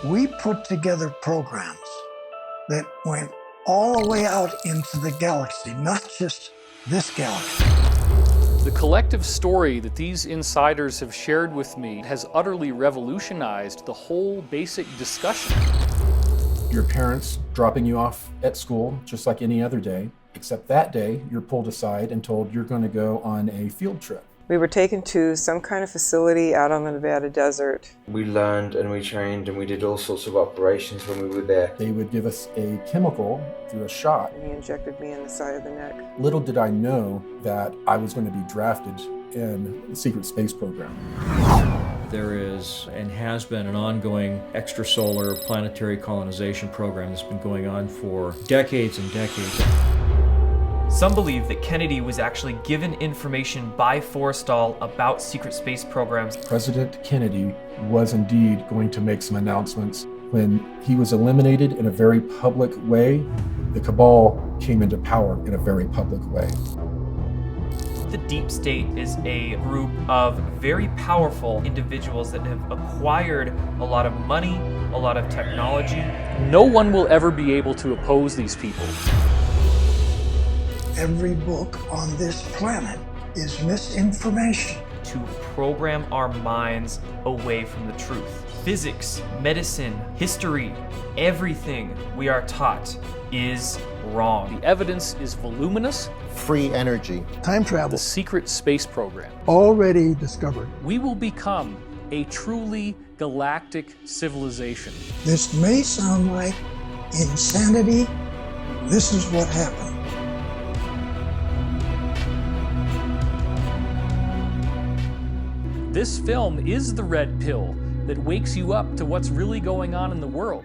We put together programs that went all the way out into the galaxy, not just this galaxy. The collective story that these insiders have shared with me has utterly revolutionized the whole basic discussion. Your parents dropping you off at school just like any other day, except that day you're pulled aside and told you're going to go on a field trip. We were taken to some kind of facility out on the Nevada desert. We learned and we trained and we did all sorts of operations when we were there. They would give us a chemical through a shot. He injected me in the side of the neck. Little did I know that I was going to be drafted in the secret space program. There is and has been an ongoing extrasolar planetary colonization program that's been going on for decades and decades. Some believe that Kennedy was actually given information by Forrestal about secret space programs. President Kennedy was indeed going to make some announcements. When he was eliminated in a very public way, the cabal came into power in a very public way. The deep state is a group of very powerful individuals that have acquired a lot of money, a lot of technology. No one will ever be able to oppose these people. Every book on this planet is misinformation. To program our minds away from the truth. Physics, medicine, history, everything we are taught is wrong. The evidence is voluminous. Free energy. Time travel. The secret space program. Already discovered. We will become a truly galactic civilization. This may sound like insanity. This is what happened. This film is the red pill that wakes you up to what's really going on in the world.